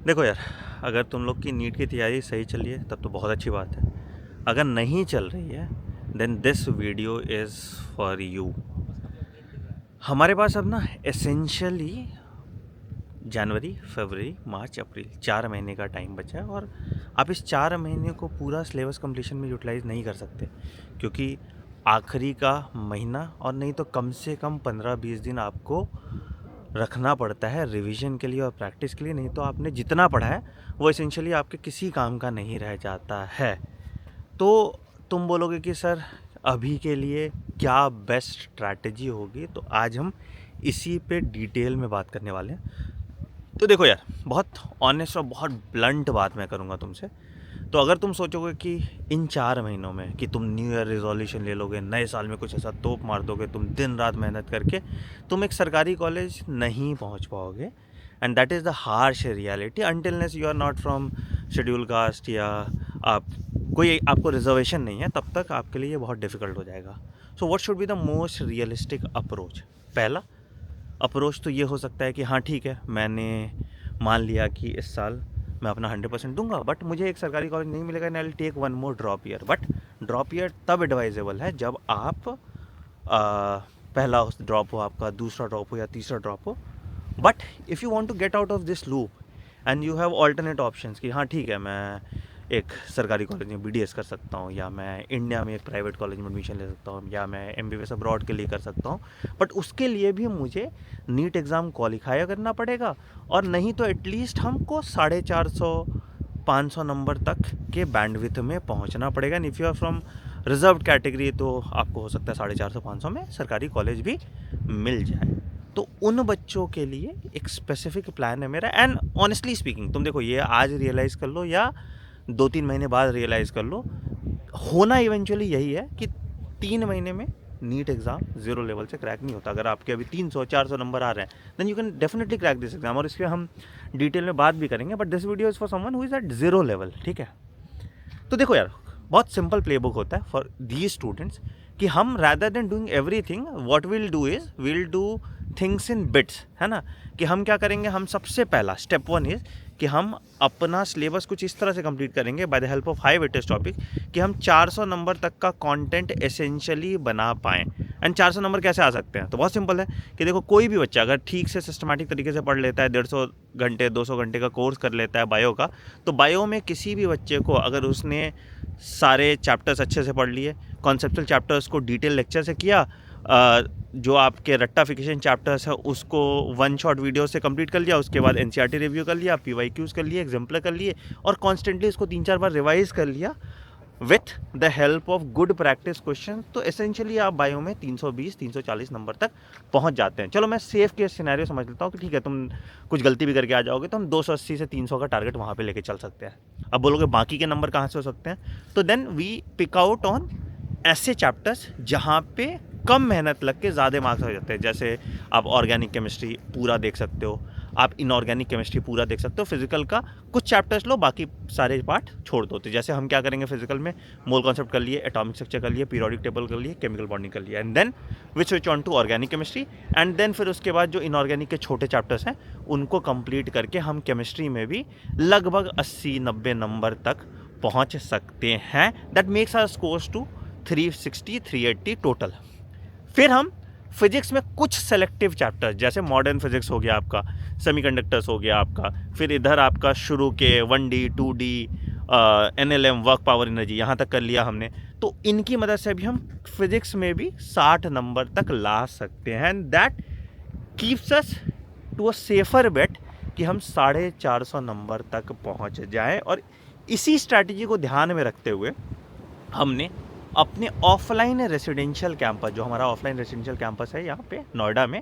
देखो यार, अगर तुम लोग की नीट की तैयारी सही चल रही है तब तो बहुत अच्छी बात है। अगर नहीं चल रही है then this video is for you. हमारे पास अब ना एसेंशियली जनवरी, फरवरी, मार्च, अप्रैल 4 महीने का टाइम बचा है और आप इस 4 महीने को पूरा सिलेबस कंप्लीशन में यूटिलाइज़ नहीं कर सकते, क्योंकि आखिरी का महीना और नहीं तो कम से कम 15-20 दिन आपको रखना पड़ता है रिवीजन के लिए और प्रैक्टिस के लिए। नहीं तो आपने जितना पढ़ा है वो एसेंशियली आपके किसी काम का नहीं रह जाता है। तो तुम बोलोगे कि सर अभी के लिए क्या बेस्ट स्ट्रैटेजी होगी, तो आज हम इसी पे डिटेल में बात करने वाले हैं। तो देखो यार, बहुत ऑनेस्ट और बहुत ब्लंट बात मैं करूँगा तुमसे। तो अगर तुम सोचोगे कि इन 4 महीनों में कि तुम न्यू ईयर रिजोल्यूशन ले लोगे, नए साल में कुछ ऐसा तोप मार दोगे, तुम दिन रात मेहनत करके तुम एक सरकारी कॉलेज नहीं पहुंच पाओगे। And that is the harsh reality until unless you are not from schedule caste या आप कोई आपको रिजर्वेशन नहीं है, तब तक आपके लिए ये बहुत डिफिकल्ट हो जाएगा। So what should be the most realistic approach? पहला अप्रोच तो ये हो सकता है कि हाँ ठीक है, मैंने मान लिया कि इस साल मैं अपना 100% दूंगा, बट मुझे एक सरकारी कॉलेज नहीं मिलेगा, and I will take one more drop year. But drop year तब एडवाइजेबल है जब आप पहला ड्रॉप हो आपका, दूसरा ड्रॉप हो या तीसरा ड्रॉप हो। But if you want to get out of this loop and you have alternate options कि हाँ ठीक है, मैं एक सरकारी कॉलेज में बीडीएस कर सकता हूँ, या मैं इंडिया में एक प्राइवेट कॉलेज में एडमिशन ले सकता हूँ, या मैं एमबीबीएस अब्रॉड के लिए कर सकता हूँ, बट उसके लिए भी मुझे नीट एग्ज़ाम क्वालिफाई करना पड़ेगा, और नहीं तो एटलीस्ट हमको 450-500 नंबर तक के बैंडविथ में पहुँचना पड़ेगा। And if you are from reserve category तो आपको हो सकता है 450-500 में सरकारी कॉलेज भी मिल जाए। तो उन बच्चों के लिए एक स्पेसिफिक प्लान है मेरा। एंड ऑनेस्टली स्पीकिंग, तुम देखो, ये आज रियलाइज़ कर लो या 2-3 महीने बाद रियलाइज़ कर लो, होना इवेंचुअली यही है कि 3 महीने में नीट एग्ज़ाम ज़ीरो लेवल से क्रैक नहीं होता। अगर आपके अभी 300-400 नंबर आ रहे हैं then you can definitely crack this exam, और इसके हम डिटेल में बात भी करेंगे। But this video is for someone who is at zero level, ठीक है। तो देखो यार, बहुत सिंपल प्लेबुक होता है फॉर दीज स्टूडेंट्स कि हम rather than doing everything what will do is will do things in bits, है ना। कि हम क्या करेंगे, हम सबसे पहला स्टेप 1 इज़ कि हम अपना सिलेबस कुछ इस तरह से कंप्लीट करेंगे by the help of high weightage topic कि हम 400 नंबर तक का कंटेंट एसेंशियली बना पाएँ। एंड 400 नंबर कैसे आ सकते हैं? तो बहुत सिंपल है कि देखो, कोई भी बच्चा अगर ठीक से सिस्टमैटिक तरीके से पढ़ लेता है, 150 घंटे 200 घंटे का कोर्स कर लेता है बायो का, तो बायो में किसी भी बच्चे को अगर उसने सारे चैप्टर्स अच्छे से पढ़ लिए, कॉन्सेप्चुअल चैप्टर्स को डिटेल लेक्चर से किया, जो आपके रट्टाफिकेशन चैप्टर्स है उसको वन शॉट वीडियो से कंप्लीट कर लिया, उसके बाद एनसीईआरटी रिव्यू कर लिया, पीवाईक्यूज कर लिए, एग्जाम्पलर कर लिए, और कॉन्स्टेंटली इसको 3-4 बार रिवाइज कर लिया with the help of good practice question, तो एसेंशियली आप बायो में 320-340 नंबर तक पहुंच जाते हैं। चलो मैं सेफ केस सिनेरियो समझ लेता हूँ कि ठीक है, तुम कुछ गलती भी करके आ जाओगे तो हम 280 से 300 का टारगेट वहाँ पे लेके चल सकते हैं। अब बोलोगे बाकी के नंबर कहाँ से हो सकते हैं, तो then we pick out on ऐसे चैप्टर्स जहाँ पे कम मेहनत लग के ज़्यादा मार्क्स हो जाते हैं। जैसे आप ऑर्गेनिक केमिस्ट्री पूरा देख सकते हो, आप इनऑर्गेनिक केमिस्ट्री पूरा देख सकते हो, फिजिकल का कुछ चैप्टर्स लो, बाकी सारे पार्ट छोड़ दो। तो जैसे हम क्या करेंगे, फिजिकल में मोल कॉन्सेप्ट कर लिए, एटॉमिक स्ट्रक्चर कर लिए, पीरियोडिक टेबल कर लिए, केमिकल बॉन्डिंग कर लिया, and then we switch on to organic chemistry. And then फिर उसके बाद जो इनऑर्गेनिक के छोटे चैप्टर्स हैं उनको कंप्लीट करके हम केमिस्ट्री में भी लगभग 80-90 नंबर तक पहुँच सकते हैं। That makes our scores to 360-380 total. फिर हम फिजिक्स में कुछ सेलेक्टिव चैप्टर्स, जैसे मॉडर्न फिजिक्स हो गया आपका, सेमीकंडक्टर्स हो गया आपका, फिर इधर आपका शुरू के 1D 2D NLM work power energy यहाँ तक कर लिया हमने, तो इनकी मदद से भी हम फिजिक्स में भी 60 नंबर तक ला सकते हैं। And that keeps us to a safer bet कि हम 450 नंबर तक पहुँच जाएं। और इसी स्ट्रैटेजी को ध्यान में रखते हुए हमने अपने ऑफलाइन रेसिडेंशियल कैंपस, जो हमारा ऑफलाइन रेसिडेंशियल कैंपस है यहाँ पे नोएडा में,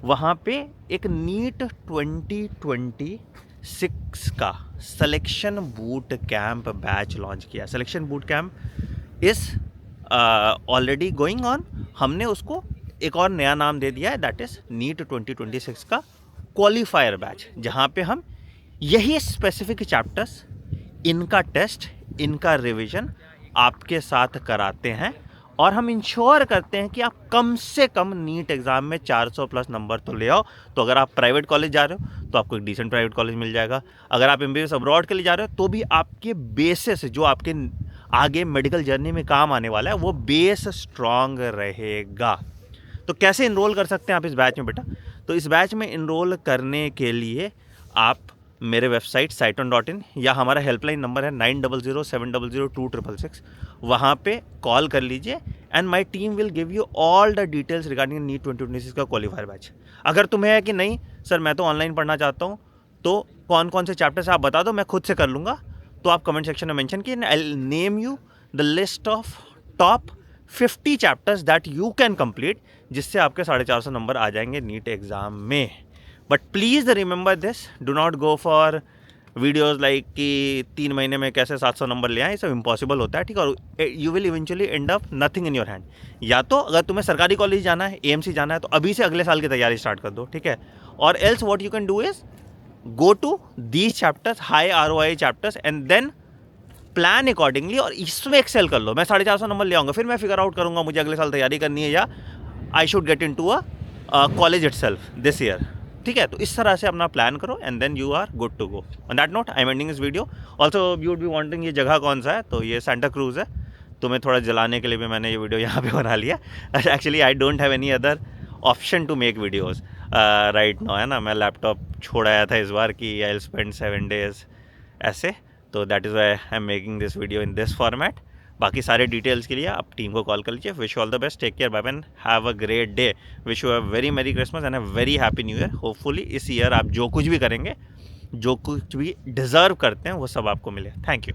वहाँ पे एक नीट 2026 का selection boot camp batch launch किया। Selection boot camp is already going on. हमने उसको एक और नया नाम दे दिया है, दैट इज़ नीट 2026 का क्वालिफायर बैच, जहाँ पे हम यही स्पेसिफिक चैप्टर्स, इनका टेस्ट, इनका रिवीजन आपके साथ कराते हैं और हम इंश्योर करते हैं कि आप कम से कम नीट एग्ज़ाम में 400 प्लस नंबर तो ले आओ। तो अगर आप प्राइवेट कॉलेज जा रहे हो तो आपको एक डिसेंट प्राइवेट कॉलेज मिल जाएगा। अगर आप MBBS अब्रॉड के लिए जा रहे हो तो भी आपके बेसिस जो आपके आगे मेडिकल जर्नी में काम आने वाला है वो बेस स्ट्रॉन्ग रहेगा। तो कैसे इनरोल कर सकते हैं आप इस बैच में बेटा? तो इस बैच में इनरोल करने के लिए आप मेरे वेबसाइट cyton.in या हमारा हेल्पलाइन नंबर है 9007002666, वहाँ पे कॉल कर लीजिए and my team will give you all the details regarding NEET 2026 का क्वालिफायर बैच। अगर तुम्हें है कि नहीं सर मैं तो ऑनलाइन पढ़ना चाहता हूँ, तो कौन कौन से चैप्टर्स आप बता दो, मैं खुद से कर लूँगा, तो आप कमेंट सेक्शन में मेंशन कीजिए, I will name you the list of top 50 chapters that you can complete, जिससे आपके 450 नंबर आ जाएंगे नीट एग्ज़ाम में। But please remember this, do not go for videos like कि 3 महीने में कैसे 700 नंबर ले आए, ये सब इम्पॉसिबल होता है, ठीक है। और you will eventually and up nothing in your hand. या तो अगर तुम्हें सरकारी कॉलेज जाना है, AMC जाना है, तो अभी से अगले साल की तैयारी स्टार्ट कर दो, ठीक है। और else what you can do is go to these chapters, high ROI chapters, and then plan accordingly और इसमें एक्सेल कर लो। मैं 450 नंबर ले आऊँगा, फिर मैं फिगर आउट करूँगा मुझे अगले साल तैयारी करनी है या I should get into a college itself this year, ठीक है। तो इस तरह से अपना प्लान करो and then you are good to go. On that note I am ending this video. Also you would be wanting ये जगह कौन सा है, तो ये सेंटा क्रूज है। तुम्हें थोड़ा जलाने के लिए भी मैंने ये वीडियो यहाँ पे बना लिया। Actually I don't have any other option to make videos right now, है ना। मैं लैपटॉप छोड़ आया था इस बार कि आई विल स्पेंड 7 days ऐसे, तो that is why I am making this video in this format. बाकी सारे डिटेल्स के लिए आप टीम को कॉल कर लीजिए। Wish you all the best, take care, bye bye, have a great day. Wish you a very merry Christmas and a very happy new year. Hopefully इस year आप जो कुछ भी करेंगे, जो कुछ भी डिज़र्व करते हैं, वो सब आपको मिले। Thank you.